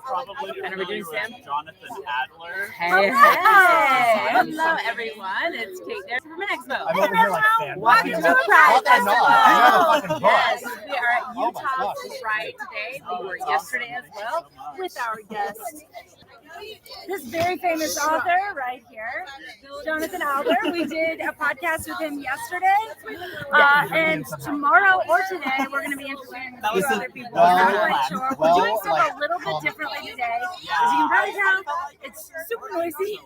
And are we doing Sam? Jonathan Adler. Hey, hello everyone. It's Kate there from Expo. I'm over here like fan. Welcome to a Pride Festival. I know, Yes, we are at Utah Pride today. We were yesterday as well with our guest. This very famous author right here, Jonathan Adler. We did a podcast with him yesterday, and tomorrow or today we're going to be interviewing a few other people. We're not quite sure. We're doing stuff a little bit differently today. As you can probably tell, it's super noisy.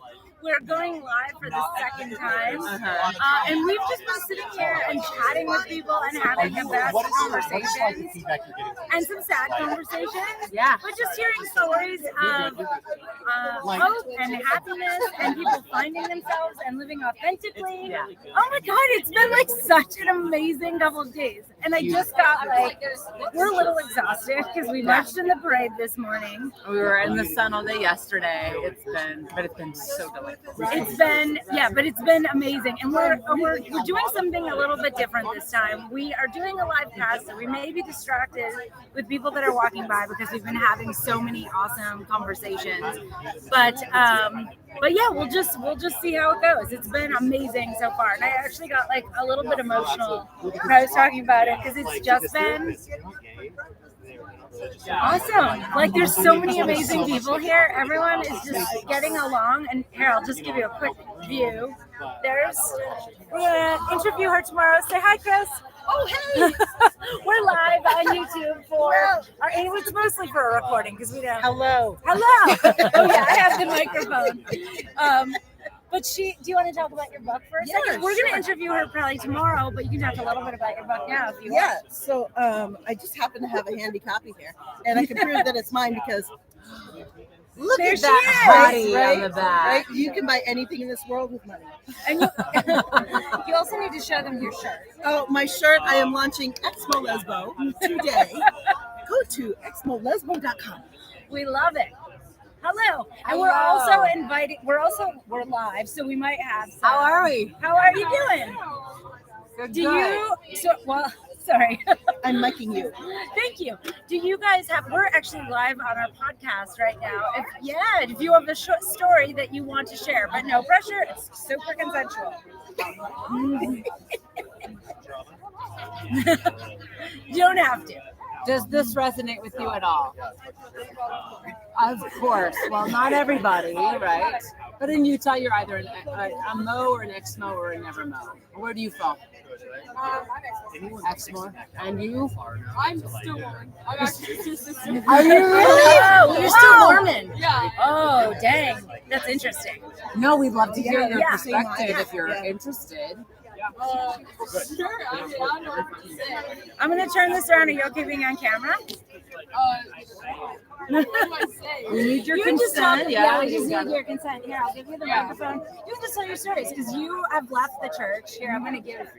We're going live for the second time, and we've just been sitting here and chatting with people and having the best conversations and some sad conversations. Yeah. But just hearing stories of hope and happiness and people finding themselves and living authentically. Yeah. Oh my God, it's been like such an amazing couple of days. And I just got like, we're a little exhausted because we marched in the parade this morning. We were in the sun all day yesterday. It's been so delightful. It's been amazing, and we're doing something a little bit different this time. We are doing a live cast, so we may be distracted with people that are walking by because we've been having so many awesome conversations. But yeah, we'll just see how it goes. It's been amazing so far, and I actually got like a little bit emotional when I was talking about it because it's just been awesome. Like there's so many amazing people here. Everyone is just getting along. And here, I'll just give you a quick view. We're gonna interview her tomorrow. Say hi, Chris. Oh, hey. We're live on YouTube for it's mostly for a recording because we don't. Hello. Oh yeah, I have the microphone. But do you want to talk about your book for a second? We're going to interview her probably tomorrow, but you can talk a little bit about your book now if you want. Yeah, so I just happen to have a handy copy here, and I can prove that it's mine because look There at she that is. body Right? on the back. Right? You can buy anything in this world with money. And you also need to show them your shirt. Oh, my shirt, I am launching Exmo Lesbo today. Go to exmolesbo.com. We love it. Hello. And we're also inviting, we're live, so we might have some. How are we? How are you doing? Sorry. I'm micing you. Thank you. Do you guys we're actually live on our podcast right now. If you have a short story that you want to share, but no pressure, it's super consensual. You don't have to. Does this resonate with you at all? Of course. Well, not everybody, right? But in Utah, you're either a Mo or an ex-Mo or a never Mo. Where do you fall? Ex-Mo. And you? I'm still Mormon. I'm actually consistent. Are you really? Oh, you're still Mormon. Yeah. Oh, dang. That's interesting. No, we'd love to hear your Yeah. perspective if you're interested. Sure. I don't know what to say. I'm going to turn this around. Are you okay being on camera? What do I say? We need your You can just talk. consent. Yeah, we just need your consent. Here, I'll give you the microphone. You can just tell your stories because you have left the church. Here, I'm going to give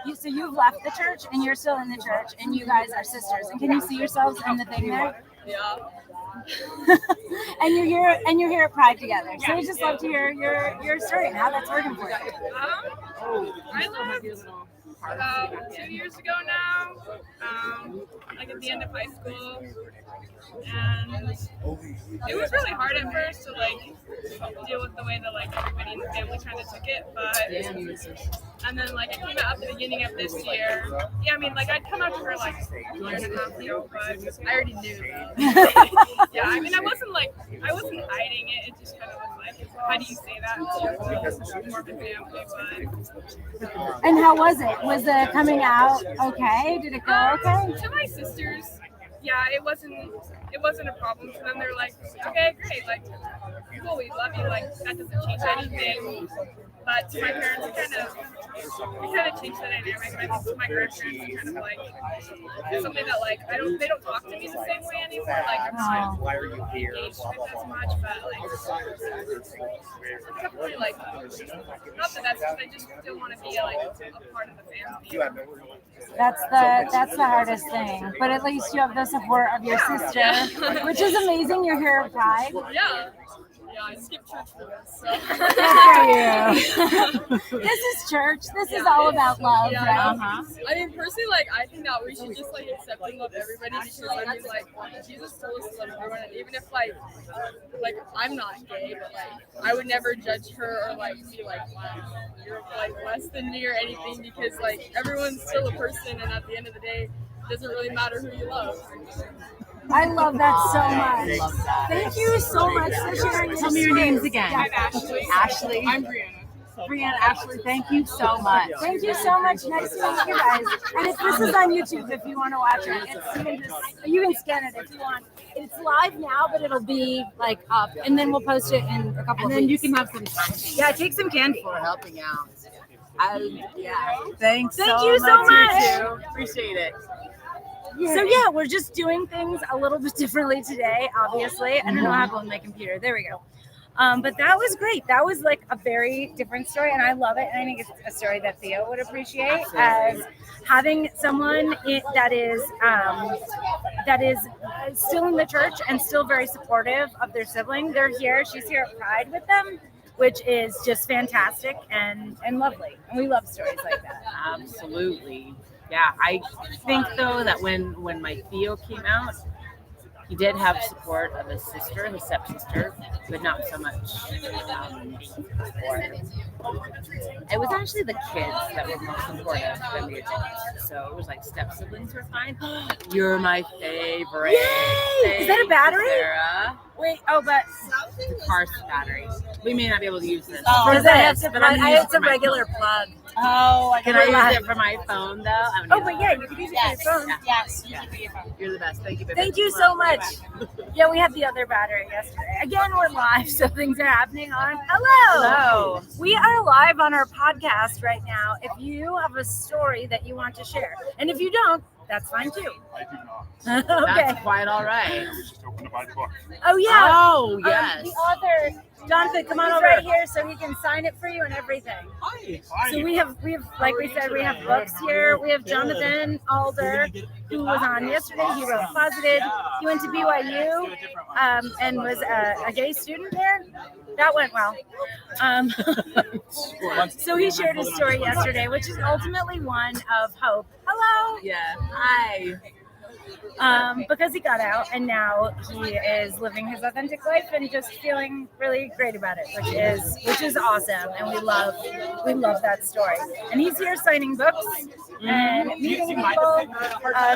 you. So you've left the church and you're still in the church and you guys are sisters. And can you see yourselves in the thing there? Yeah. And you're here at Pride together. So we just love to hear your story and how that's working for you. I left about 2 years ago now, like at the end of high school, and it was really hard at first to like deal with the way that like everybody in the family kind of took it, and then like I came out at the beginning of this year. Yeah, I mean like I'd come out to her like a year and a half ago, but I already knew. Yeah, I mean I wasn't hiding it. It just kind of was like, how do you say that to more of a family? But And how was it? Was the coming out okay? Did it go okay? to my sisters, yeah, it wasn't a problem for them. They're like, okay, great, like, cool, we love you, like, that doesn't change anything. But to my parents, it kind of changed the dynamic. I think to my grandparents, it kind of like something that like they don't talk to me the same way anymore. Like I'm not Why are you here? engaged with as much, but like definitely like not the best because I just still want to be like a part of the family. That's the hardest thing. But at least you have the support of your sister, which is amazing. You're here at Pride. Yeah. Yeah, I skipped church for this. So. This is church. This is all about love, Yeah. right? I mean, personally, like, I think that we should just, like, accept and love everybody because, I mean, like, Jesus told us to love everyone. And even if, like, I'm not gay, but, like, I would never judge her or, like, be like, wow, you're, like, less than me or anything because, like, everyone's still a person. And at the end of the day, it doesn't really matter who you love. I love that so I much. love that. Thank you so much for sharing. Tell me your names again. I'm Ashley. Ashley. I'm Brianna. Brianna, Ashley, thank you so much. Thank you so much. Nice to meet you guys. And this is on YouTube if you want to watch it. You can scan it if you want. It's live now, but it'll be like up, and then we'll post it in a couple And of then you weeks. can have some time Yeah, take some candy. for helping out. Thanks Thank you so much. You too. Appreciate it. So yeah, we're just doing things a little bit differently today. Obviously, I don't know what happened with my computer. There we go. But that was great. That was like a very different story, and I love it. And I think it's a story that Theo would appreciate as having someone that is still in the church and still very supportive of their sibling. They're here. She's here at Pride with them, which is just fantastic and lovely. And we love stories like that. Absolutely. Yeah, I think though that when my Theo came out, he did have support of his sister, his stepsister, but not so much support. It was actually the kids that were more supportive than the adults. So it was like step siblings were fine. You're my favorite. Yay! Is that a battery? Sarah. Wait, oh, but The car's battery. We may not be able to use this. for For this, this, but I'm gonna use it it's a for my regular phone. plug. Oh, I Can I use it for my phone though? I'm Oh, gonna but use yeah, it. you can use it for your phone. Yes. You're the best. Thank you, baby. Thank you so much. Yeah, we had the other battery yesterday. Again, we're live, so things are happening on. Hello. Hello. We are live on our podcast right now. If you have a story that you want to share, and if you don't, that's fine too. I do not. Okay. That's quite all right. I was just hoping to buy the book. Oh yeah. Oh, yes. The author, Jonathan, come on over right here so he can sign it for you and everything. So we have, like we said, we have books here. We have Jonathan Alder, who was on yesterday. He wrote Closeted. He went to BYU and was a gay student there. That went well. So he shared his story yesterday, which is ultimately one of hope. Hello. Yeah. Hi. Because he got out and now he is living his authentic life and just feeling really great about it, which is awesome, and we love that story. And he's here signing books and meeting people,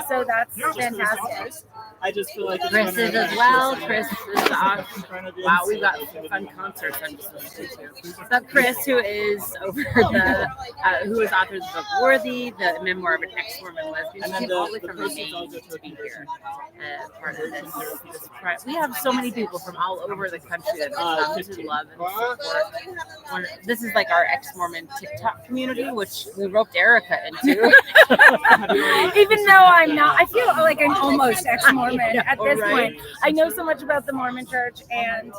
so that's fantastic. I just feel like Chris is as well. Chris is awesome. Wow, we've got some fun concerts I'm just listening to. So Chris, who is over who is author of the book Worthy, the memoir of an ex-Mormon lesbian, came all the way from Maine to be here. Part of this pride. We have so many people from all over the country that come to love and support. This is like our ex-Mormon TikTok community, which we roped Erica into. Even though I'm not, I feel like I'm almost ex-Mormon at this point. I know so much about the Mormon Church, and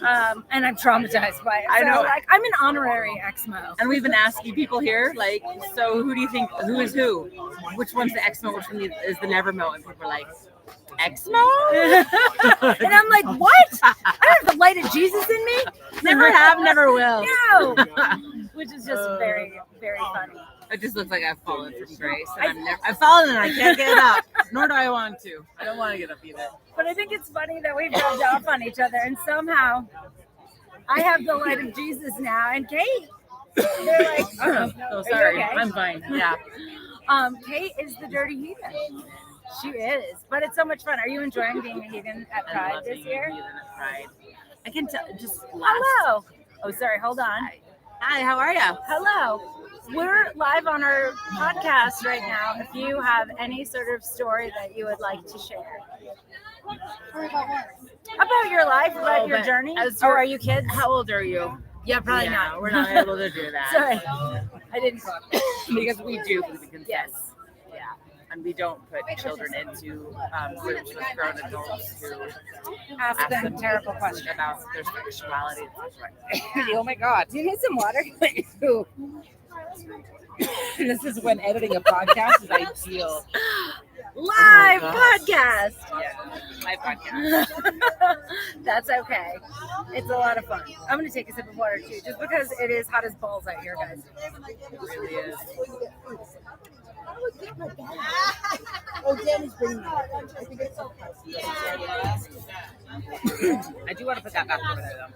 I'm traumatized by it. I know. So, like, I'm an honorary ex-mo. And we've been asking people here, like, so who do you think, who is who? Which one's the X-Mo, which one is the Nevermo? And people are like, X-Mo? And I'm like, what? I don't have the light of Jesus in me. Never have, never will. No. Which is just very, very funny. It just looks like I've fallen from grace. And I've fallen and I can't get up, nor do I want to. I don't want to get up either. But I think it's funny that we've rubbed off on each other, and somehow I have the light of Jesus now, and Kate. They're like, Oh, sorry. okay? I'm fine. Yeah. Kate is the dirty heathen. She is, but it's so much fun. Are you enjoying being a heathen at I Pride love this being year? a heathen at Pride. I can tell, just Hello. Oh, sorry. Hold on. Hi, how are you? Hello. We're live on our podcast right now. If you have any sort of story that you would like to share. About your life, about your but journey. as Or your- are you kids? How old are you? Yeah, probably Yeah, not. We're not able to do that. Sorry. I didn't. Because we do, because we can. Yes. Yeah. And we don't put children into groups with grown adults who Ask them terrible questions. about their sexuality. Oh my God. Do you need some water? This is when editing a podcast is ideal. Live Oh, gosh. podcast. Yeah, my podcast. That's okay. It's a lot of fun. I'm gonna take a sip of water too, just because it is hot as balls out here, guys. It really is. Oh, Danny's bringing me. I think it's so I do want to put that back over there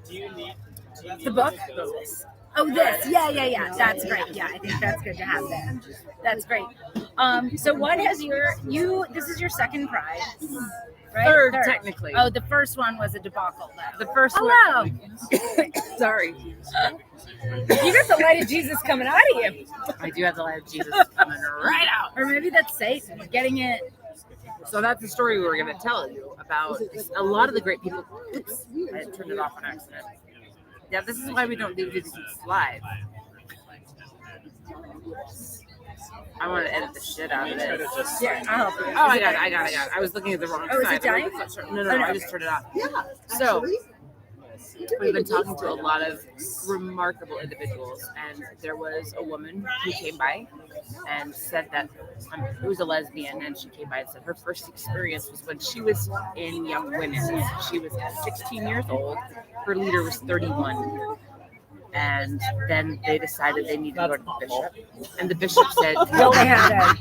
though. The book? Oh, this. Yeah. That's great. Yeah, I think that's good to have there. That's great. So what has this is your second prize, right? Third, technically. Oh, the first one was a debacle though. The first Hello. one. Sorry. You got the light of Jesus coming out of you. I do have the light of Jesus coming right out. Or maybe that's Satan getting it. So that's the story we were going to tell you about a lot of the great people. Oops, I turned it off on accident. Yeah, this is why we don't do these live. I want to edit the shit out of this. Yeah, I'll help you. Oh, I got it. I was looking at the wrong Oh, is side. it dying? No, I just turned it off. Yeah. So, we've been talking to a lot of remarkable individuals, and there was a woman who came by and said that it was a lesbian, and she came by and said her first experience was when she was in Young Women's. She was 16 years old. Her leader was 31. And then they decided they needed to go to the bishop, and the bishop said, Well, they had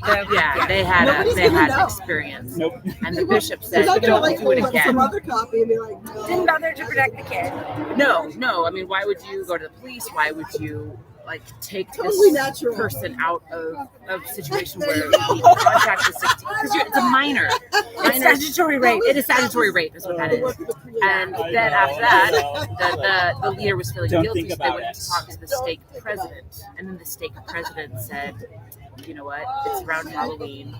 they had Nobody's gonna know. experience. Nope. And the bishop said, Because I could don't like do it hold up some again. other copy and be like, no. Didn't bother to protect the kid. No. I mean, why would you go to the police? Why would you take Totally this natural. person out of a situation where you contact the 16? Because it's a minor. It's statutory rape. It is statutory rape, is what that is. And then after that, the leader was feeling guilty, so they went to talk to the stake president. And then the stake president said, you know what? It's around Halloween.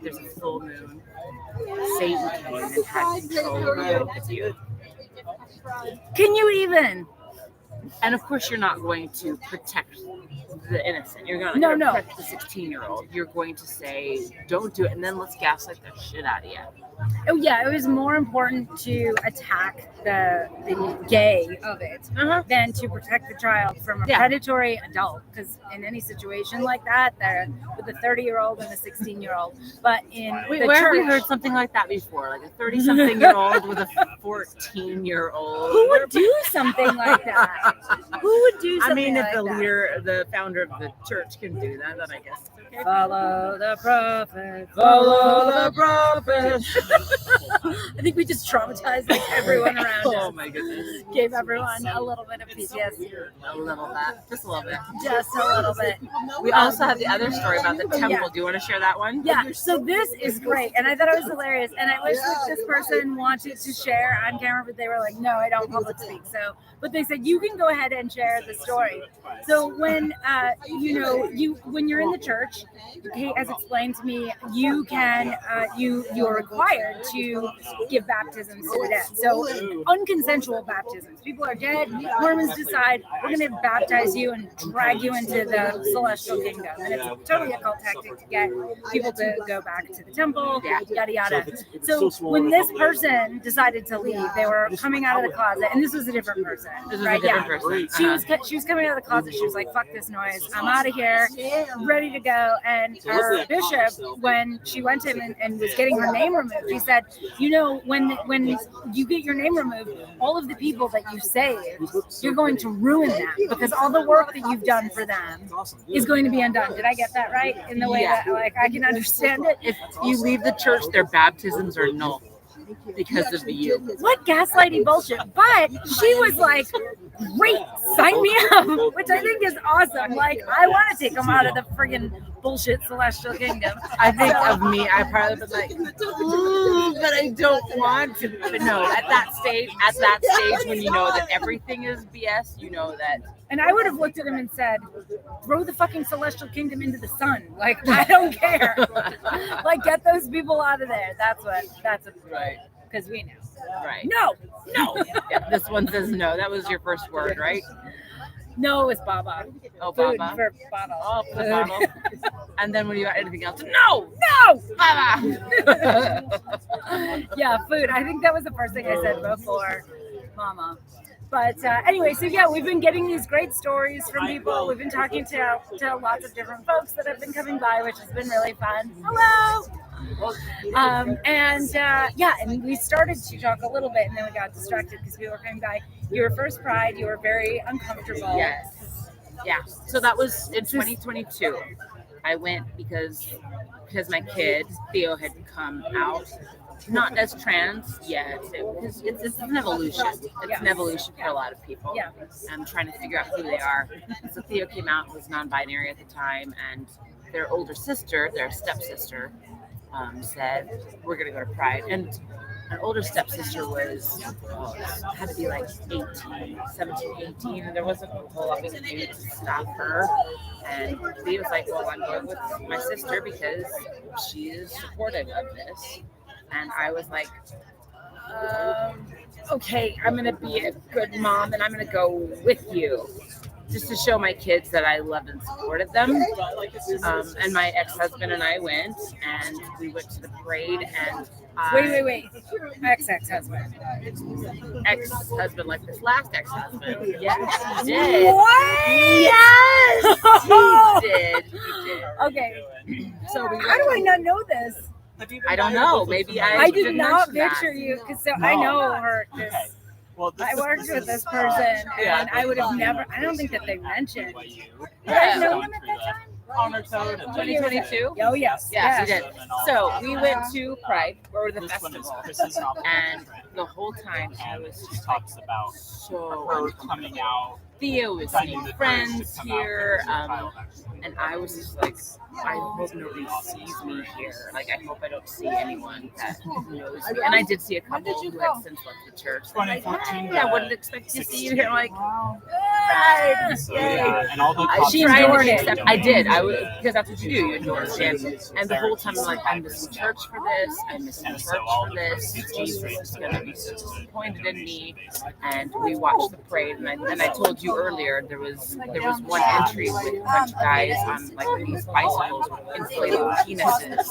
There's a full moon. Satan came and had control over both of you. Can you even? And of course, you're not going to protect the innocent. You're going No, to no. protect the 16-year-old. You're going to say, don't do it. And then let's gaslight the shit out of you. Oh yeah, it was more important to attack the gay of it than to protect the child from a predatory adult. Because in any situation like that, they're with a 30-year-old and a 16-year-old. But in Wait, the where have we church, heard something like that before? Like a 30-something-year-old with a 14-year-old. who would do something like that? Who would do I something mean, if like the that? leader, the founder of the church can do that, then I guess it's okay. Follow the prophet. Follow the prophet. I think we just traumatized like everyone around Oh us. my goodness. Gave everyone a little bit of PTSD. A little bit. Just a little bit. Just a little bit. We also have the other story about the temple. Do you want to share that one? Yeah, so this is great, and I thought it was hilarious, and I wish that this person wanted to share on camera, but they were like, no, I don't public speak, so, but they said, you can go ahead and share the story. So when, when you're in the church, Kate has explained to me, you can, you're required to give baptisms to the dead, so unconsensual baptisms. People are dead, Mormons decide, we're going to baptize you and drag you into the celestial kingdom, and it's totally a cult tactic to get people to go back to the temple, yada yada. So when this person decided to leave, they were coming out of the closet, and this was a different person, right? Person. She was coming out of the closet. She was like, "Fuck this noise! I'm out of here, ready to go." And her bishop, when she went to him and was getting her name removed, he said, "You know, when you get your name removed, all of the people that you saved, you're going to ruin them because all the work that you've done for them is going to be undone." Did I get that right? In the way that I can understand it. If you leave the church, their baptisms are null because of you. What gaslighting bullshit. But she was like, great, sign me up, which I think is awesome. Like, I want to take them out of the friggin' bullshit celestial kingdom. I think of me, I probably was like, ooh, but I don't want to. But no, at that stage when you know that everything is BS, you know that. And I would have looked at him and said, throw the fucking celestial kingdom into the sun. Like, I don't care. Like, get those people out of there. That's what Right. because we know. Right. No. Yeah, this one says no. That was your first word, right? No, it was Baba. Oh, Food Baba. for bottle. Oh, for the Food. bottle. And then when you got anything else, no, No! Baba. Yeah, food. I think that was the first thing I said before Mama. But anyway, so yeah, we've been getting these great stories from people. We've been talking to lots of different folks that have been coming by, which has been really fun. Hello! And we started to talk a little bit, and then we got distracted because we were coming by your first Pride. You were very uncomfortable. Yes. Yeah. So that was in 2022. I went because my kid Theo had come out, not as trans yet, because it's an evolution. It's an evolution for a lot of people. Yeah. I'm trying to figure out who they are. So Theo came out, was non-binary at the time, and their older sister, their stepsister, said, we're going to go to Pride. And an older stepsister had to be like 17, 18, and there wasn't a whole lot we could do to stop her. And Theo was like, well, I'm going with my sister because she is supportive of this. And I was like, okay, I'm going to be a good mom and I'm going to go with you just to show my kids that I loved and supported them. And my ex-husband and I went, and we went to the parade. And Wait. Ex-husband. Ex-husband, like this last ex-husband. Yes, he did. What? Yes, he did. Okay. So How do I not know this? I don't know. Maybe I did didn't not mention picture that. you because I know her. Well, I worked with this person, Yeah. and I would have never. I don't think that they mentioned. What you Did I Yeah. know him at that time? honor code and 2022? Oh yes. Yes, he yes. did. So we went to Pride, or the This one is festival, Chris's novel. and the whole time I And was she just like talks about so her uncomfortable. coming out. Theo was finding seeing the courage friends to come out here, as a child, actually. and I was just like, I hope nobody sees me here. Like, I hope I don't see anyone that knows me. And I did see a couple who had since left the church. 2014. I wouldn't expect to see you here. I'm like, Right. So, yeah, and all the she tried tried to to accept- accept. I did. I would, because that's what you do. You endure it. And the whole time I'm like, I'm missing church for this. I'm missing And church so all for the this. proceeds Jesus straight is to going to the be so sisters. disappointed in me. And we watched the parade. And I told you earlier there was one entry with a bunch of guys on like these bicycles with inflatable penises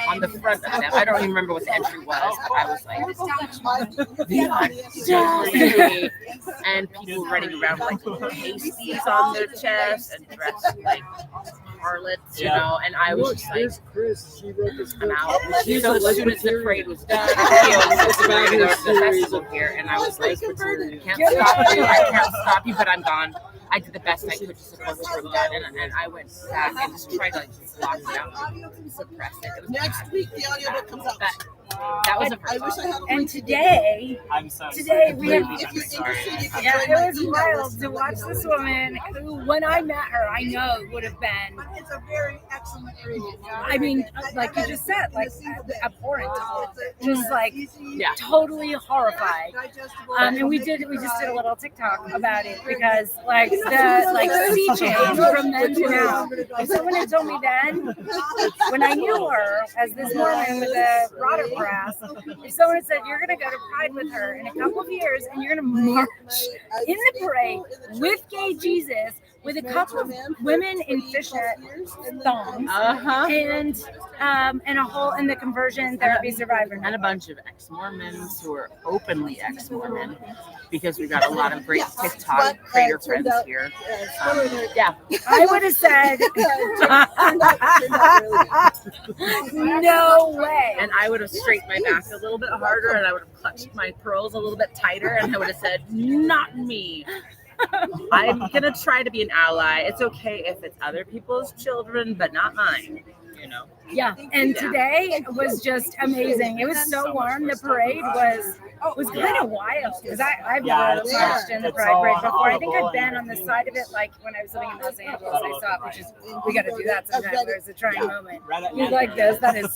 on the front of them. I don't even remember what the entry was, but I was like, "Daddy." And people running around with like pasties on their chest and dressed like harlots, you know, and I was just like, I'm out. So as soon as the parade was done, we're gonna go to the festival here, and I was like, I can't stop you, but I'm gone. I did the best I could to support this room done, and I went back and just tried to like block it out, suppress it. It was Next week, the audiobook comes out. that was a I wish I had a And link. today, I'm so Today we have- If you're interested, you can yeah, join it my was email wild list. to watch this woman who, when I met her, I know would have been, It's a very excellent read. I mean, like you just said, like abhorrent, just like Yeah. totally horrified. And we just did a little TikTok about it because like the like sea change from then to now. If someone had told me then, when I knew her as this Mormon with the Rodder brass, if someone had said you're gonna go to Pride with her in a couple of years and you're gonna march in the parade with gay Jesus with a couple of women in fishnet thongs and a whole in the conversion therapy survivor. And a bunch of ex-Mormons who are openly ex-Mormon, because we got a lot of great TikTok creator friends here. Yeah. I would have said no way. And I would have straightened my back a little bit harder, and I would have clutched my pearls a little bit tighter, and I would have said, not me. I'm going to try to be an ally. It's okay if it's other people's children, but not mine, you know. Yeah, and today was just amazing. It was so warm. The parade was kind of wild because I've never marched in the Pride Parade before. I think I've been on the side of it, like when I was living in Los Angeles. I saw it, which is we got to do that sometime. There's a trying moment. You like this? That is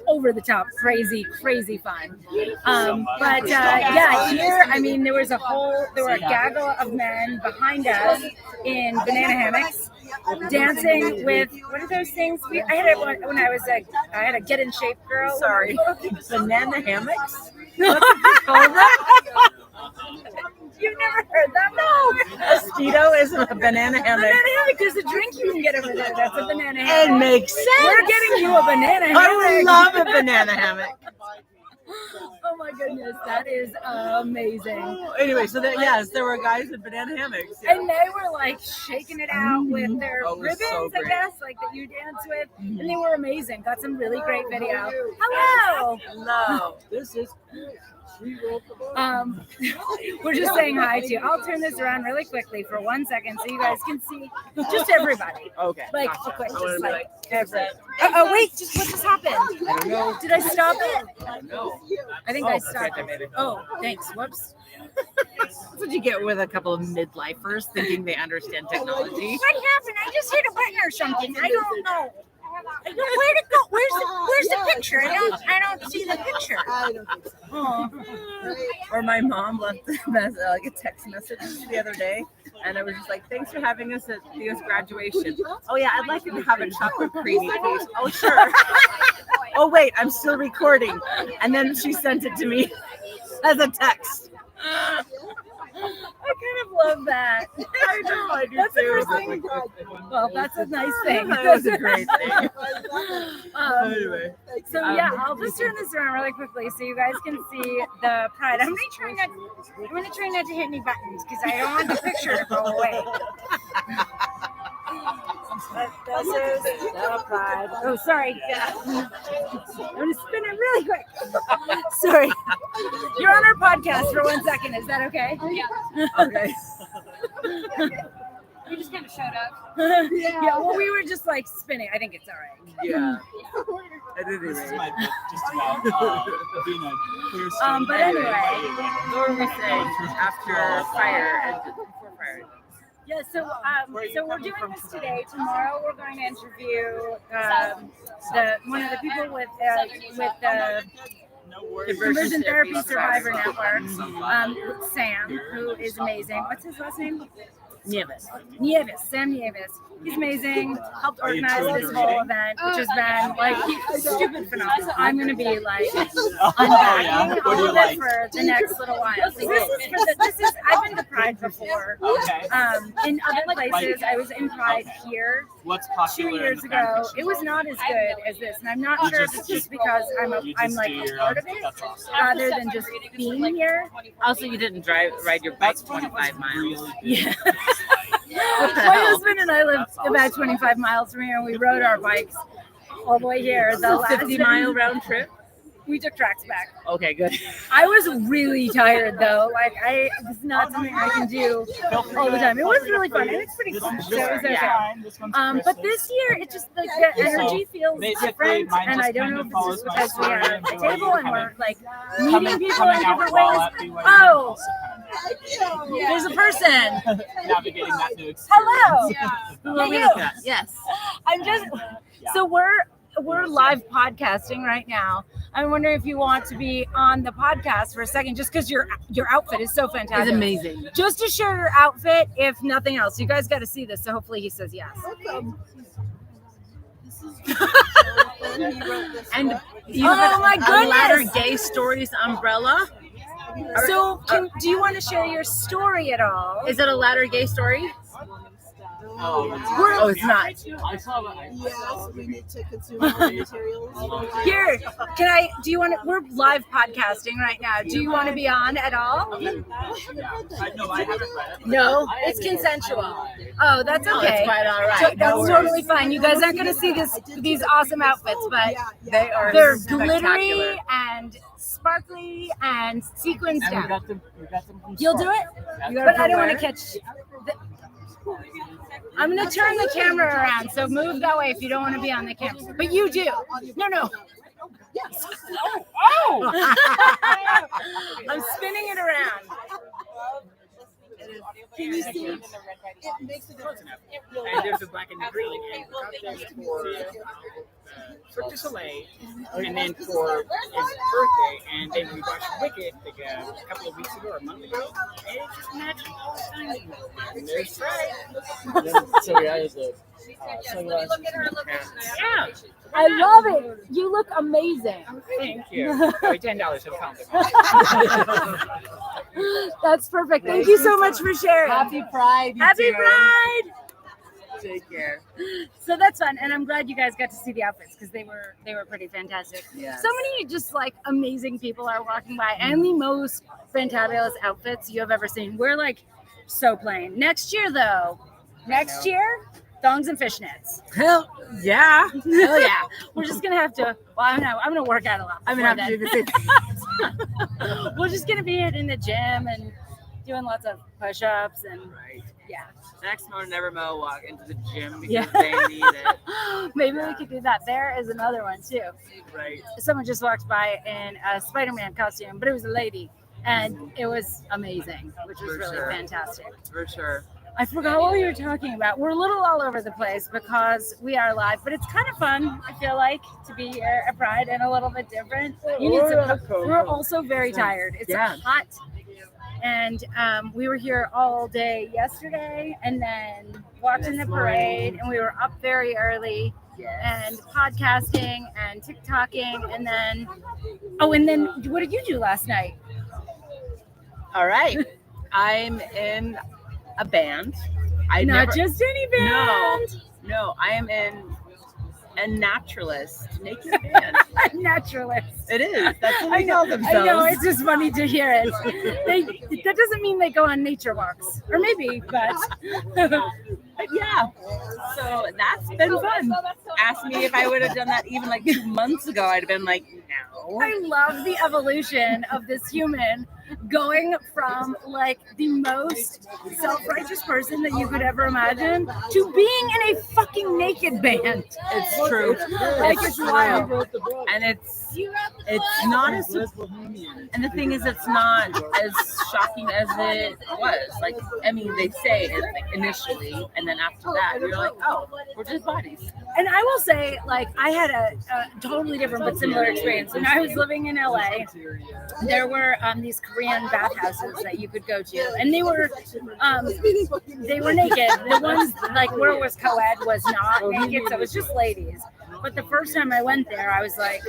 over the top, crazy fun. But here, I mean, there were a gaggle of men behind us in banana hammocks, dancing with what are those things? I had it when I was like, I had a get in shape girl. Sorry. Banana hammocks? You've never heard that? No. A Speedo isn't a banana hammock. Banana hammock. There's a drink you can get over there. That's a banana hammock. It makes sense. We're getting you a banana hammock. I love a banana hammock. Oh my goodness, that That is amazing. Anyway, so that yes, there were guys in banana hammocks. Yeah. And they were like shaking it out with their Oh, it was ribbons, so I great. guess, like that you dance with. And they were amazing. Got some really great video. Hello. Hello. This is We're just saying hi to you. I'll turn this around really quickly for 1 second so you guys can see just everybody. okay. Like, gotcha. quick, I wanna just be like every. Oh, wait, just what just happened? I don't know. Did I stop it? No. I think Oh, I it's right stopped there, it. maybe. Oh, thanks. Whoops. That's what you get with a couple of midlifers thinking they understand technology. What happened? I just hit a button or something. I don't know. Where'd it go? Where's the picture? I don't see the picture. I don't think so. Oh. Or my mom left like a text message the other day, and I was just like, "Thanks for having us at Theo's graduation." Oh yeah, I'd like you to have a chocolate creamy, please. Oh sure. Oh wait, I'm still recording, and then she sent it to me as a text. I kind of love that. I know, I do That's the too. first thing. Well, that's a nice thing. That was a great thing. Anyway. So yeah, I'll just turn this around really quickly so you guys can see the pride. I'm gonna try not to hit any buttons because I don't want the picture to go away. But this is the pride. Oh, sorry. I'm gonna spin it really quick. Sorry. You're on our podcast for 1 second. Is that okay? Yeah. Okay. We just kind of showed up. Yeah. Well, we were just like spinning. I think it's all right. Yeah. At any This is rate. my bit just about being a clear But anyway. What were we saying after fire and before fire? Yeah, so we're doing this today. Tomorrow we're going to interview one of the people with the Conversion Therapy Survivor Network, Sam, who is amazing. What's his last name? Nieves. Sam Nieves. He's amazing. Helped organize this whole event, which has been like stupid phenomenal. I'm gonna be like unpacking all of it for the next little while. So I've been to Pride before. Okay. In other places, I was in Pride here What's 2 popular years in the fan ago. fiction It was not as good as this, and I'm not sure if it's just because I'm like do a your part own- of it, That's awesome. rather than just being here. Also, you didn't ride your bike 25 miles. Really good. Yeah. My husband and I lived about 25 miles from here, and we rode our bikes all the way here. The last 50-mile round trip. We took tracks back. Okay, good. I was really tired though. Like it's not something I can do all the time. It was really fun, and it's pretty fun. So it was okay. But this year, it just like the energy feels different, and I don't know if it's just because we have a table and we're like meeting people in different ways. Oh, there's a person. Navigating that new experience. Hello. Who are we you. looking at? Yes. I'm just so we're live podcasting right now. I'm wondering if you want to be on the podcast for a second, just because your outfit is so fantastic. It's amazing. Just to share your outfit, if nothing else. You guys got to see this, so hopefully he says yes. And you Oh have my a Ladder goodness! Gay Stories umbrella. So, do you want to share your story at all? Is it a Ladder Gay Story? Oh, it's not. I saw that. Yes, we need to consume more materials. Here, do you want to, we're live podcasting right now. Do you want to be on at all? I know I haven't read it. No, it's consensual. Oh, that's Oh, okay. it's quite all right. So No that's worries. totally fine. You guys aren't going to see these awesome outfits, but They are they're spectacular. glittery and sparkly and sequins And we down. got them from You'll do it? But I don't want to catch. I'm going to turn the camera around, so move that way if you don't want to be on the camera. But you do. No. Oh! I'm spinning it around. Can you see? It makes a difference. And there's the black and the green, and there's for Soleil, and then for his birthday, and then we watched Wicked like a couple of weeks ago or a month ago, and it's just matching all the time. And there's So yeah, there's a sunglasses. yeah. I love it. You look amazing. Thank you. $10 a pound. That's perfect. Thank you so much for sharing. Happy Pride. you Happy two. Pride. Take care. So that's fun, and I'm glad you guys got to see the outfits because they were pretty fantastic. Yes. So many just like amazing people are walking by, and the most fantabulous outfits you have ever seen. We're like so plain. Next year, though, thongs and fishnets. Hell yeah. Hell yeah. We're just gonna have to. Well, I'm gonna work out a lot. I'm gonna have to do the same. We're just gonna be in the gym and doing lots of push-ups and Right. yeah. Next Mo Never Mo walk into the gym because Yeah. they need it. Maybe we could do that. There is another one too. Right. Someone just walked by in a Spider-Man costume, but it was a lady, and it was amazing, which was For really sure. fantastic. For sure. I forgot what we were talking about. We're a little all over the place because we are live, but it's kind of fun, I feel like, to be here at Pride and a little bit different. You need some, we're also very tired. It's Yeah. hot. And we were here all day yesterday and then walked in the parade, and we were up very early and podcasting and TikToking, and then what did you do last night? All right. I'm in a band. Not just any band. No, I am in a naturalist naked band. Naturalist. It is. That's what I they know, call themselves. I know, it's just funny to hear it. That doesn't mean they go on nature walks, or maybe, but But yeah, so that's been fun. Ask me if I would have done that even like 2 months ago. I'd have been like, no. I love the evolution of this human going from like the most self-righteous person that you could ever imagine to being in a fucking naked band. It's true. Like it's wild. And it's not as, and the thing is, it's not as shocking as it was. Like, I mean, they say it like initially, and then after that, you're like, oh, we're just bodies. And I will say, like, I had a totally different but similar experience. When I was living in LA, there were these Korean bathhouses that you could go to, and they were naked. The ones like where it was co-ed was not naked, so it was just ladies. But the first time I went there, I was like,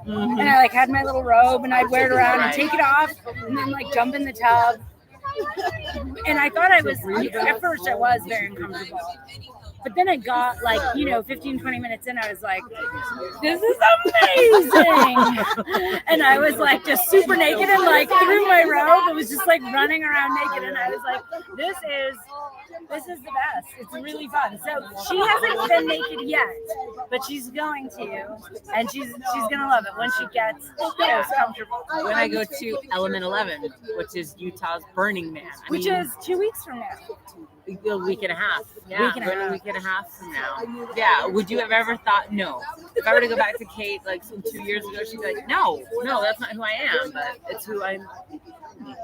and I like had my little robe, and I'd wear it around and take it off, and then like jump in the tub. And I thought I was, at first I was very uncomfortable. But then I got like, 15, 20 minutes in, I was like, this is amazing. And I was like just super naked and like through my robe. It was just like running around naked. And I was like, this is the best. It's really fun. So she hasn't been naked yet, but she's going to, and she's gonna love it when she gets comfortable. When I go to Element 11, which is Utah's Burning Man, Which is 2 weeks from now. a week and a half. Yeah, Week and a half. a week and a half from now. Yeah. Would you have ever thought no? If I were to go back to Kate like 2 years ago, she'd be like, no, that's not who I am, but it's who I'm.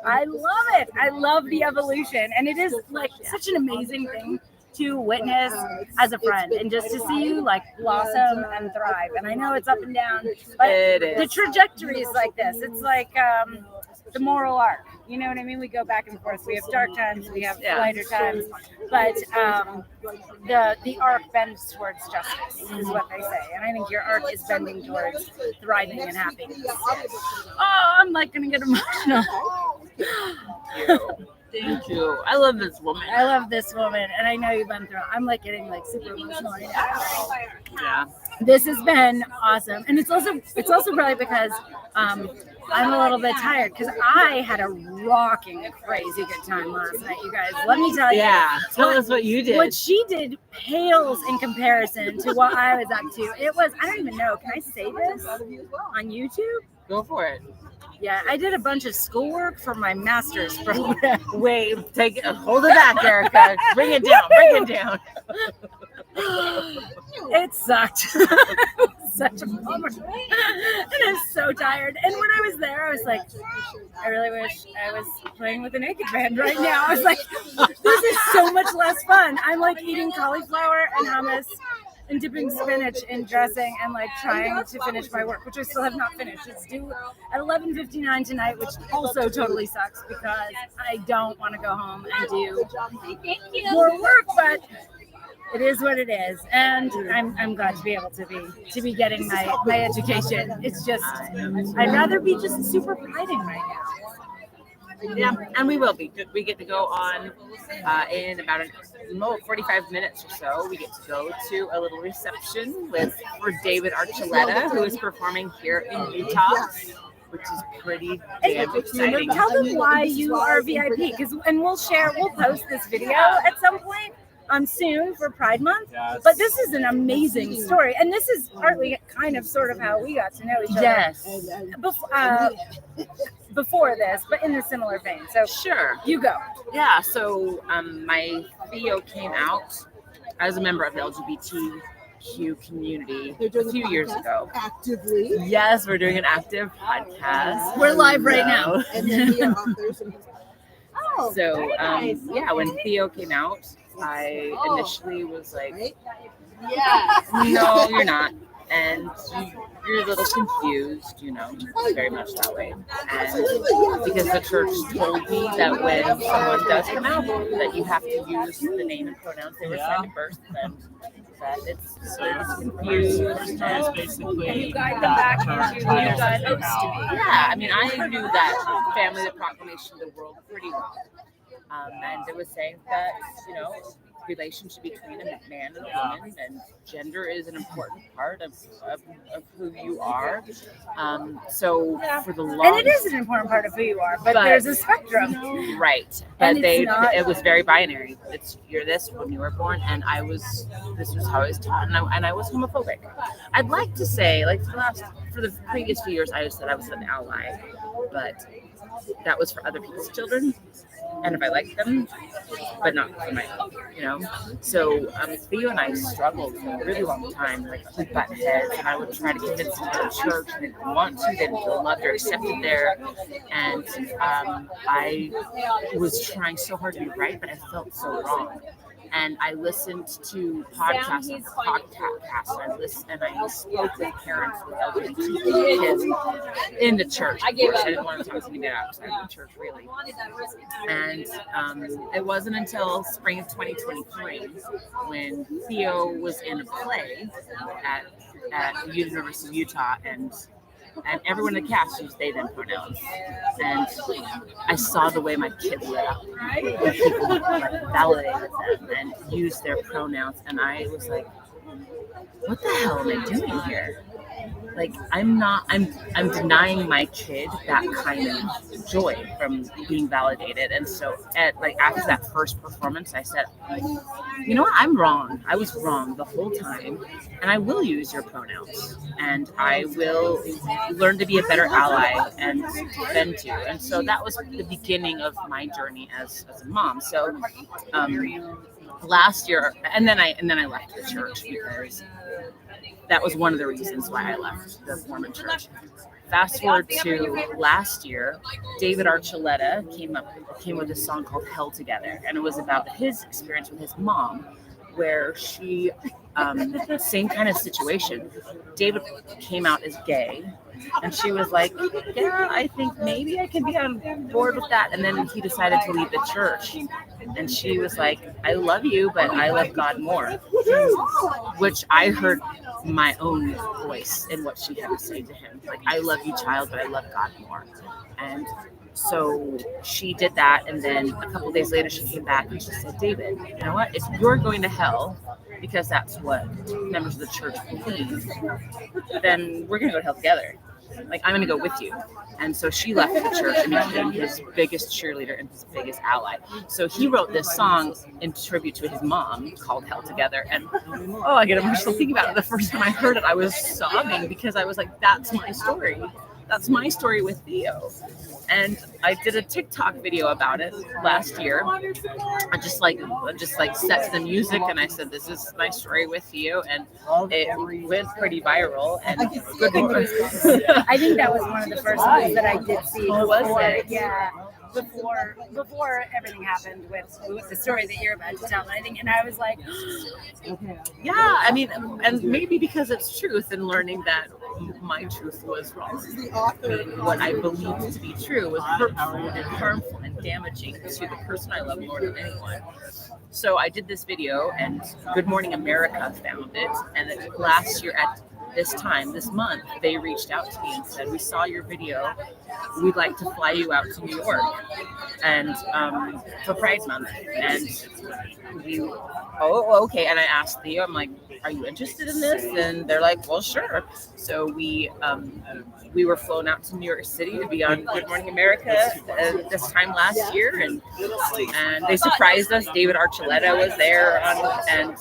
I love it. I love the evolution. And it is like such an amazing thing to witness as a friend and just to see you like blossom and thrive. And I know it's up and down, but It is. the trajectory is like this. It's like the moral arc. You know what I mean? We go back and forth. We have dark times, we have lighter times, but the arc bends towards justice is what they say. And I think your arc is bending towards thriving and happiness. Oh, I'm like gonna get emotional. Thank you. I love this woman. I love this woman, and I know you've been through it. I'm like getting like super emotional right now. Yeah. This has been awesome, and it's also probably because I'm a little bit tired because I had a rocking crazy good time last night, you guys. Let me tell you. Yeah. Tell us what you did. What she did pales in comparison to what I was up to. It was, I don't even know. Can I say this on YouTube? Go for it. Yeah, I did a bunch of schoolwork for my master's program. Wait, hold it back, Erica. Bring it down. Bring it down. It sucked. Such a bummer. And I'm so tired. And when I was there, I was like, I really wish I was playing with a naked band right now. I was like, this is so much less fun. I'm like eating cauliflower and hummus and dipping spinach in dressing and like trying to finish my work, which I still have not finished. It's due at 11:59 tonight, which also totally sucks because I don't want to go home and do more work, but it is what it is, and I'm glad to be able to be getting my education. It's just I'd rather be just super priding right now. Yeah, and we will be. We get to go on in about 45 minutes or so. We get to go to a little reception for David Archuleta, who is performing here in Utah, which is pretty damn exciting. Tell them why you are VIP, and we'll post this video at some point soon for Pride Month. Yes. But this is an amazing story, and this is partly kind of sort of how we got to know each other. Yes. Before this, but in a similar vein. So Sure. you go. Yeah, so my Theo came out as a member of the LGBTQ community They're doing a few years ago. actively. Yes, we're doing an active podcast. We're live right now. And then the authors and So, yeah, when Theo came out, I initially was like, no, you're not. And you're a little confused, very much that way. And because the church told me that when someone does come out, that you have to use the name and pronouns they were assigned at birth, and that it's confused. It's basically And you guide them back into who you're supposed to be. Yeah, I mean, I knew that Family, the Proclamation of the World pretty well. And it was saying that, relationship between a man and a woman, and gender is an important part of who you are. So for the long, And it is an important part of who you are, but there's a spectrum. right? But And it's not- it was very binary. You're this when you were born, and this was how I was taught, and I was homophobic. I'd like to say, like for the previous few years, I said I was an ally, but that was for other people's children, and if I liked them, but not for my own, So Theo and I struggled for a really long time. Like we butt heads, and I would try to convince them to go to church, and they didn't want to. They didn't feel loved or accepted there, and I was trying so hard to be right, but I felt so wrong. And I listened to podcasts, and I spoke with parents with LGBTQ kids in the church. I didn't want to talk to anybody outside of the church, really. And it wasn't until spring of 2023 when Theo was in a play at the University of Utah, and everyone in the cast used they them pronouns. And I saw the way my kid lit up when people validated them and used their pronouns, and I was like, what the hell am I doing here? Like I'm denying my kid that kind of joy from being validated. And so after that first performance, I said, you know what, I'm wrong. I was wrong the whole time, and I will use your pronouns, and I will learn to be a better ally and defend you. And so that was the beginning of my journey as a mom. So last year, and then I left the church because that was one of the reasons why I left the Mormon church. Fast forward to last year, David Archuleta came with a song called Hell Together, and it was about his experience with his mom, where she, same kind of situation. David came out as gay, and she was like, yeah, I think maybe I can be on board with that. And then he decided to leave the church. And she was like, I love you, but I love God more. Which I heard my own voice in what she had to say to him. Like, I love you, child, but I love God more. And so she did that. And then a couple days later, she came back and she said, David, you know what? If you're going to hell, because that's what members of the church believe, then we're going to go to hell together. Like, I'm going to go with you. And so she left the church and became his biggest cheerleader and his biggest ally. So he wrote this song in tribute to his mom called Hell Together. And, I get emotional thinking about it. The first time I heard it, I was sobbing because I was like, that's my story. That's my story with Theo. And I did a TikTok video about it last year. I just set the music and I said, this is my story with Theo. And it went pretty viral. And good Lord. I think that was one of the first ones that I did see. Oh, was it? Yeah. Before everything happened with the story that you're about to tell, and I was like, yeah, I mean, and maybe because it's truth and learning that my truth was wrong. What I believed to be true was hurtful and harmful and damaging to the person I love more than anyone. So I did this video, and Good Morning America found it, and last year at this month, they reached out to me and said, "We saw your video. We'd like to fly you out to New York and for Pride Month." And okay. And I asked Theo, I'm like, "Are you interested in this?" And they're like, "Well, sure." So we were flown out to New York City to be on Good Morning America this time last year, and they surprised us. David Archuleta was there, and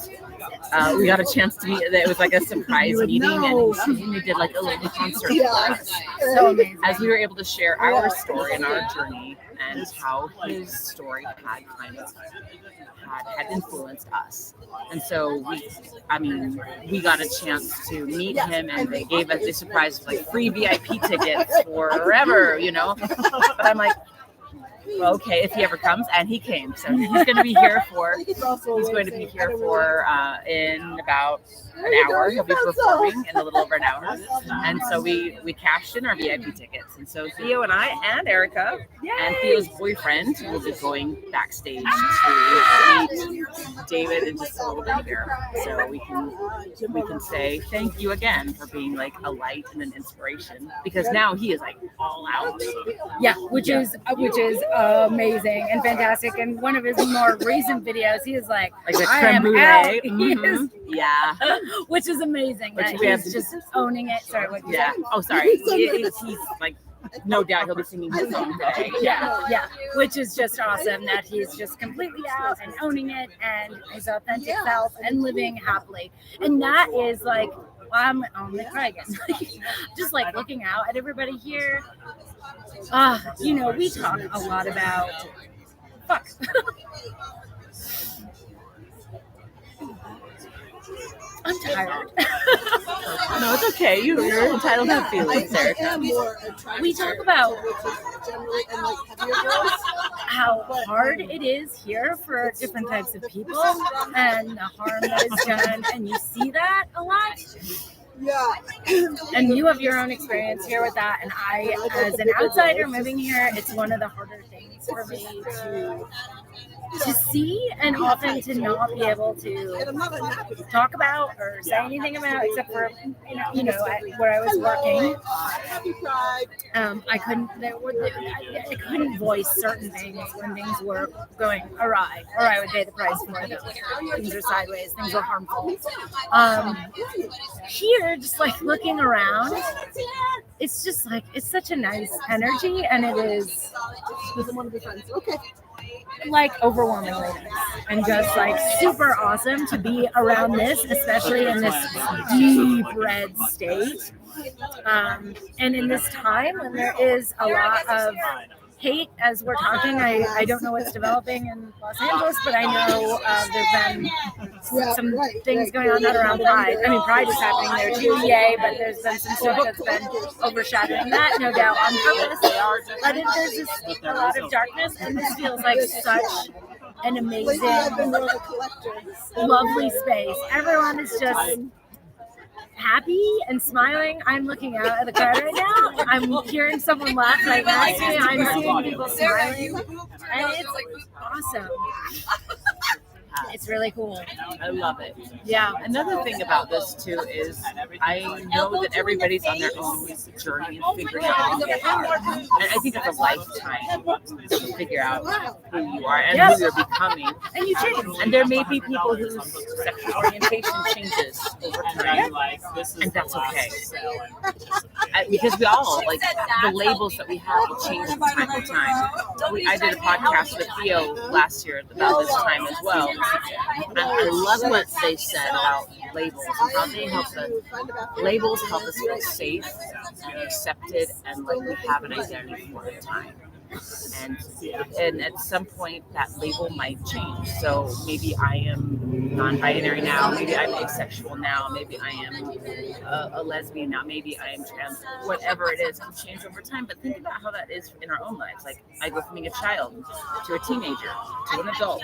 we got a chance to meet. It was like a surprise meeting, and we did like a little concert for us. So amazing. As we were able to share our story and our journey, and how his story had kind of had influenced us. And so we got a chance to meet him, and they surprised us like free VIP tickets forever, But I'm like, well, okay, if he ever comes, and he came, so he's going to be here for in about an hour. He'll be performing in a little over an hour, and so we cashed in our VIP tickets, and so Theo and I and Erica and Theo's boyfriend will be going backstage to meet David in just a little bit here, so we can say thank you again for being like a light and an inspiration, because now he is like all out. Yeah, which is amazing and fantastic. And one of his more recent videos, he is like the I creme am brulee. out. He Mhm. is- Yeah. which is amazing. Which That we have he's to- just owning it. Sorry, what you Yeah. said? Oh, sorry. He's like, no doubt he'll be singing his song today. Yeah, which is just awesome that he's just completely out and owning it and his authentic self and living happily. And that is like, I'm gonna cry again. Just like looking out at everybody here. We talk a lot about fuck. I'm tired. No, it's okay. You're entitled to have feelings, I Erica. am more attracted We talk about which is generally and like heavier girls. how hard it is here for different types of people and the harm that is done, and you see that a lot. Yeah. And you have your own experience here with that, and I, as an outsider moving here, it's one of the harder things for me to see, and often to not be able to talk about or say anything about, except for where I was working. Happy Pride. I couldn't voice certain things when things were going awry, or I would pay the price for them. Things were sideways, things were harmful. Here, just like looking around, it's just like, it's such a nice energy, and it is Doesn't want to be friends. Okay. like overwhelmingly nice, and just like super awesome to be around this, especially in this deep red state. And in this time when there is a lot of hate, as we're talking, I don't know what's developing in Los Angeles, but I know there've been some things going on, not around Pride. I mean, Pride is happening there too, yay, but there's been some stuff that's been overshadowing that, no doubt, on purpose. But there's just a lot of darkness, and this feels like such an amazing, lovely space. Everyone is just happy and smiling. I'm looking out at the crowd right now. I'm hearing someone laugh right next to me. I'm seeing people smiling, and it's awesome. It's really cool. I love it. Yeah. Another thing about this too is I know that everybody's on their own journey and figuring out who they are. And I think it's a lifetime to figure out who you are and who you're becoming. And you change. And there may be people whose sexual orientation changes over time, and that's okay. Because we all, like, the labels that we have will change from time to time. I did a podcast with Theo last year about this time as well. And I love what they said about labels and how they help us. Labels help us feel safe and accepted, and like we have an identity for a time. And at some point that label might change. So maybe I am non-binary now, maybe I'm asexual now, maybe I am a lesbian now, maybe I am trans. Whatever it is can change over time. But think about how that is in our own lives. Like, I go from being a child to a teenager to an adult,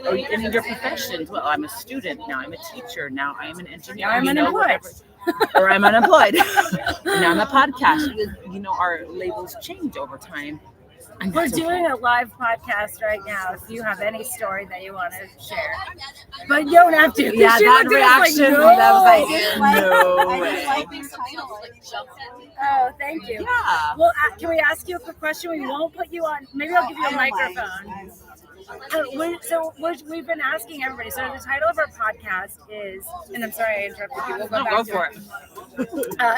or in your profession. Well, I'm a student now, I'm a teacher now, I am an engineer. I'm unemployed. Or I'm unemployed. Now I'm a podcast. Our labels change over time. And We're that's okay. doing a live podcast right now. If you have any story that you want to share, but you don't have to. Yeah, She that looked at us reaction, like, that was like, no. no I way. just like this title. Oh, thank you. Yeah. Well, can we ask you a quick question? We won't put you on. Maybe I'll give you a microphone. We've been asking everybody. So the title of our podcast is, and I'm sorry I interrupted you. We'll go No, back go to for it.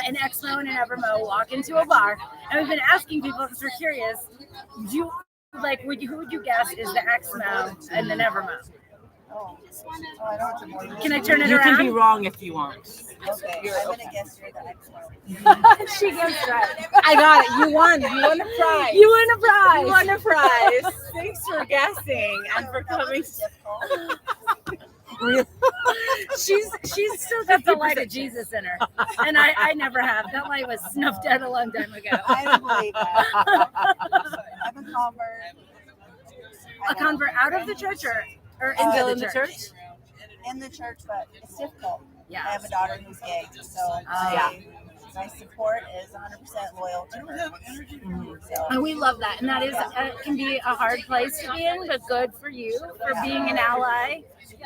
An Exmo and an Evermo walk into a bar, and we've been asking people because we're curious. Who would you guess is the Exmo and the Evermo? I don't know what to Can I turn it You around? can be wrong if you want. Okay, I'm gonna guess you're the expert. She gets right. I got it. You won. You won a prize. You win a prize. You won a prize. Thanks for guessing and for coming. She's still got the light of Jesus in her, and I never have. That light was snuffed out a long time ago. I don't believe that. I'm a convert. A convert out of the church or into Still the church? In the church, but it's difficult. Yeah. I have a daughter who's gay, so my support is 100% loyal to her. So, And we love that, and that is can be a hard place to be in, but good for you for being an ally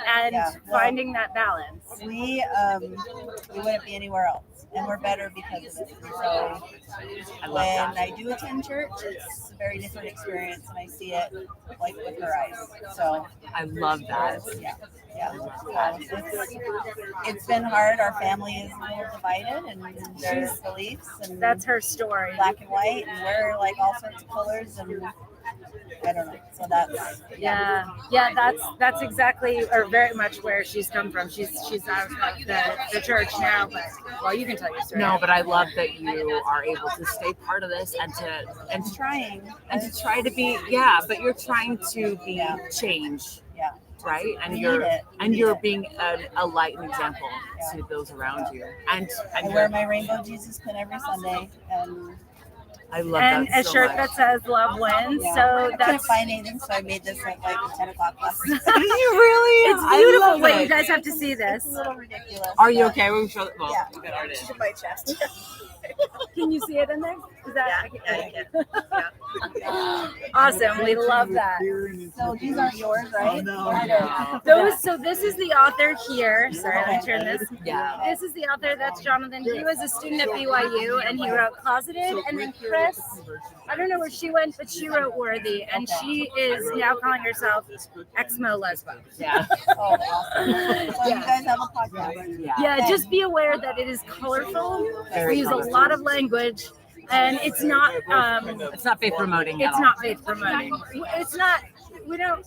and finding that balance. we wouldn't be anywhere else, and we're better because of it. So when I do attend church, it's a very different experience, and I see it like with her eyes. So I love that. yeah. It's been hard. Our family is a little divided, and there's beliefs, and That's her story. black and white, and we're like all sorts of colors, and I don't know. So that's Yeah, that's exactly or very much where she's come from. She's out of the church now, but well, you can tell your story. No, but I love that you are able to stay part of this and to trying. try to be but you're trying to be change. Yeah. Right, and We you're need it. and you're being a light and example to those around you. And I wear my rainbow Jesus pin every Sunday, and I love and that a so shirt much. that says "Love Wins." yeah. So I couldn't that's find anything, so I made this at like 10 o'clock last night. Did you really? it's I beautiful. love Wait, it. you guys have to see this. It's a little ridiculous. Are you but okay? We'll show. Well, Yeah. you got art in. To my chest. Can you see it in there? Is that awesome? We love that. So these aren't yours, right? So this is the author here. Sorry, let me turn this. Yeah. This is the author. That's Jonathan. He was a student at BYU, and he wrote Closeted. And then Chris, I don't know where she went, but she wrote Worthy, and she is now calling herself Exmo Lesbo. Yeah. Oh, awesome. So you guys have a podcast. Yeah, just be aware that it is colorful. Very We use a colorful. lot of language, and it's not. It's not faith promoting. at It's all. not faith promoting. It's not. We don't.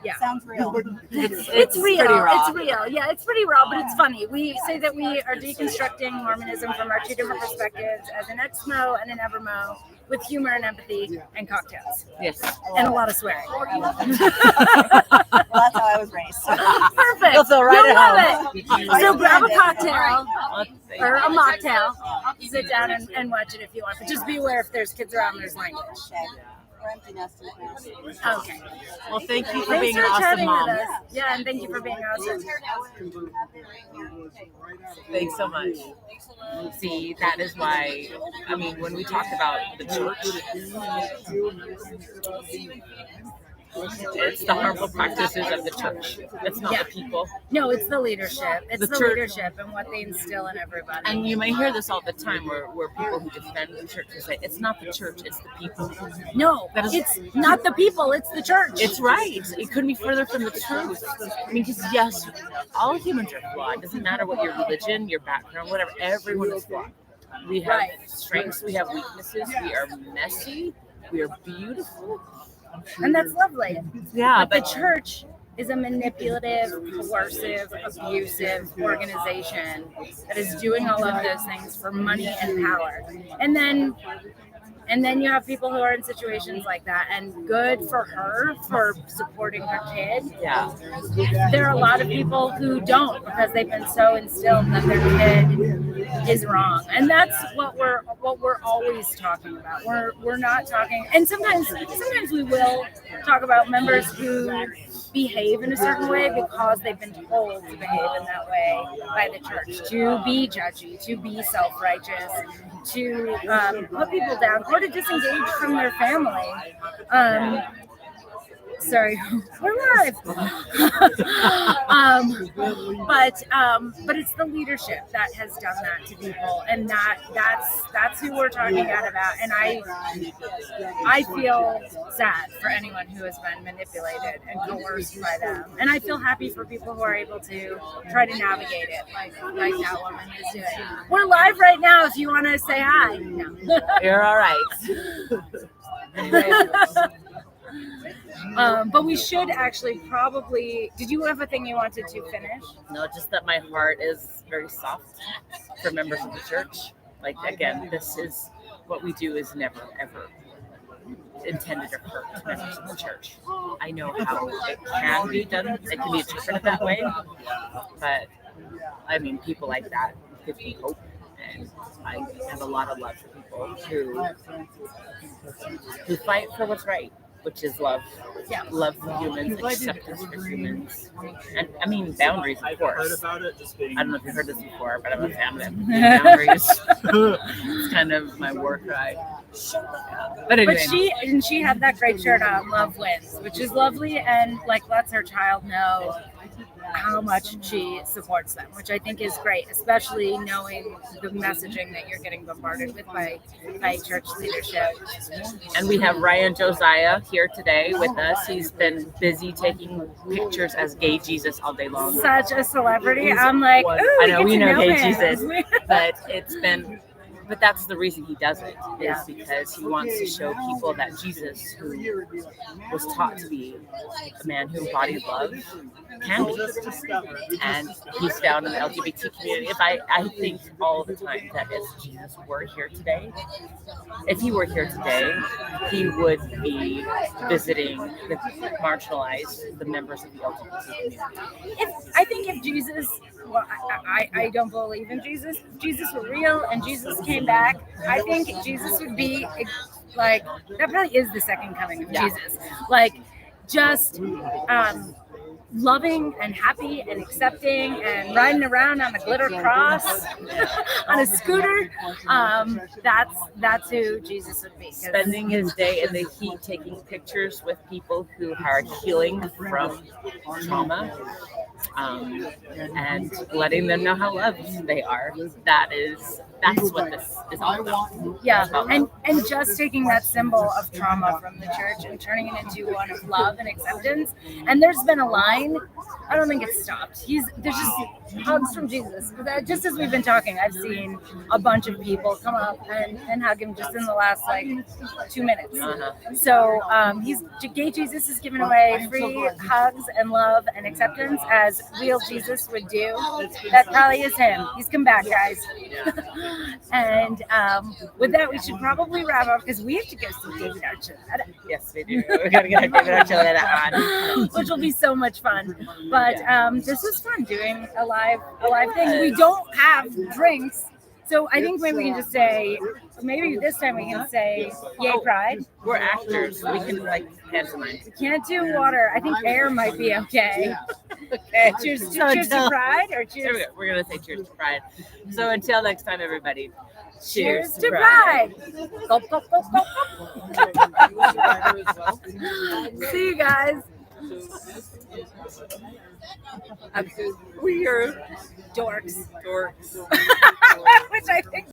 Yeah. Sounds real. It's real. pretty raw. It's real. Yeah, it's pretty raw, but it's funny. We say that we are deconstructing Mormonism from our two different perspectives as an Exmo and an Evermo, with humor and empathy and cocktails Yes. and a lot of swearing. I love it. Well, that's how I was raised. Perfect. You'll feel right You'll at love it. So grab a cocktail or a mocktail, sit down and watch it if you want. But just be aware if there's kids around, there's language. Okay. We're empty nesters now. Okay. Well, thank you for Thanks being for an awesome chatting mom. with us. Yeah, and thank you for being awesome. Thanks so much. See, that is why, I mean, when we talked about the church, it's the harmful practices of the church. It's not the people. No, it's the leadership. It's The the church- leadership and what they instill in everybody. And you may hear this all the time where people who defend the church will say, it's not the church, it's the people. No, That is- it's not the people, it's the church. It's right. It couldn't be further from the truth. I mean, because yes, all humans are flawed. It doesn't matter what your religion, your background, whatever. Everyone is flawed. We have strengths, we have weaknesses, we are messy, we are beautiful. And that's lovely. Yeah, But the church is a manipulative, coercive, abusive organization that is doing all of those things for money and power. And then you have people who are in situations like that, and good for her for supporting her kid. yeah, There are a lot of people who don't because they've been so instilled that their kid is wrong, and that's what we're always talking about. We're not talking, and sometimes we will talk about members who behave in a certain way because they've been told to behave in that way by the church, to be judgy, to be self-righteous, to put people down, or to disengage from their family. Sorry, we're live. But it's the leadership that has done that to people, and that's who we're talking about. And I feel sad for anyone who has been manipulated and coerced by them, and I feel happy for people who are able to try to navigate it, like that woman is doing. We're live right now. If you want to say hi, no. You're all right. But we should actually probably. Did you have a thing you wanted to finish? No, just that my heart is very soft for members of the church. Like, again, this is what we do is never, ever intended to hurt members of the church. I know how it can be done. It can be interpreted that way. But, I mean, people like that give me hope. And I have a lot of love for people who fight for what's right, which is love. Yeah. Love for humans, acceptance for humans. And I mean, boundaries, of course. I don't know if you've heard this before, but I'm a fan of boundaries. It's kind of my war cry. But anyway. But she had that great shirt on, Love Wins, which is lovely and like lets her child know how much she supports them, which I think is great, especially knowing the messaging that you're getting bombarded with by church leadership. And we have Ryan Josiah here today with us. He's been busy taking pictures as Gay Jesus all day long. Such a celebrity. I'm like, ooh, I know, we know Gay him. Jesus, but that's the reason he does it, is because he wants to show people that Jesus, who was taught to be a man who embodied love, can be. And he's found in the LGBT community. I think all the time that if Jesus were here today, he would be visiting the marginalized, the members of the LGBT community. I think if Jesus, well, I don't believe in Jesus. If Jesus were real and Jesus came back, I think Jesus would be like, that probably is the second coming of Jesus. Like, just loving and happy and accepting and riding around on a glitter cross on a scooter. That's who Jesus would be. Spending his day in the heat taking pictures with people who are healing from trauma, and letting them know how loved they are. That's what this is all about. Yeah, and just taking that symbol of trauma from the church and turning it into one of love and acceptance. And there's been a line, I don't think it's stopped. There's just hugs from Jesus. Just as we've been talking, I've seen a bunch of people come up and hug him just in the last 2 minutes. So Gay Jesus is giving away free hugs and love and acceptance as real Jesus would do. That probably is him. He's come back, guys. And with that, we should probably wrap up because we have to go see David Archuleta. Yes, we do. We got to get David Archuleta on, which will be so much fun. But this was fun doing a live thing. We don't have drinks, so I think maybe we can just say, maybe this time we can say, "Yay Pride." We're actors. We can pantomime. We can't do water. I think air might be okay. Okay. Cheers to Pride, or cheers. We're gonna say cheers to Pride. So until next time, everybody. Cheers to Pride. Go, go, go, go, go. See you guys. We are dorks. Which I think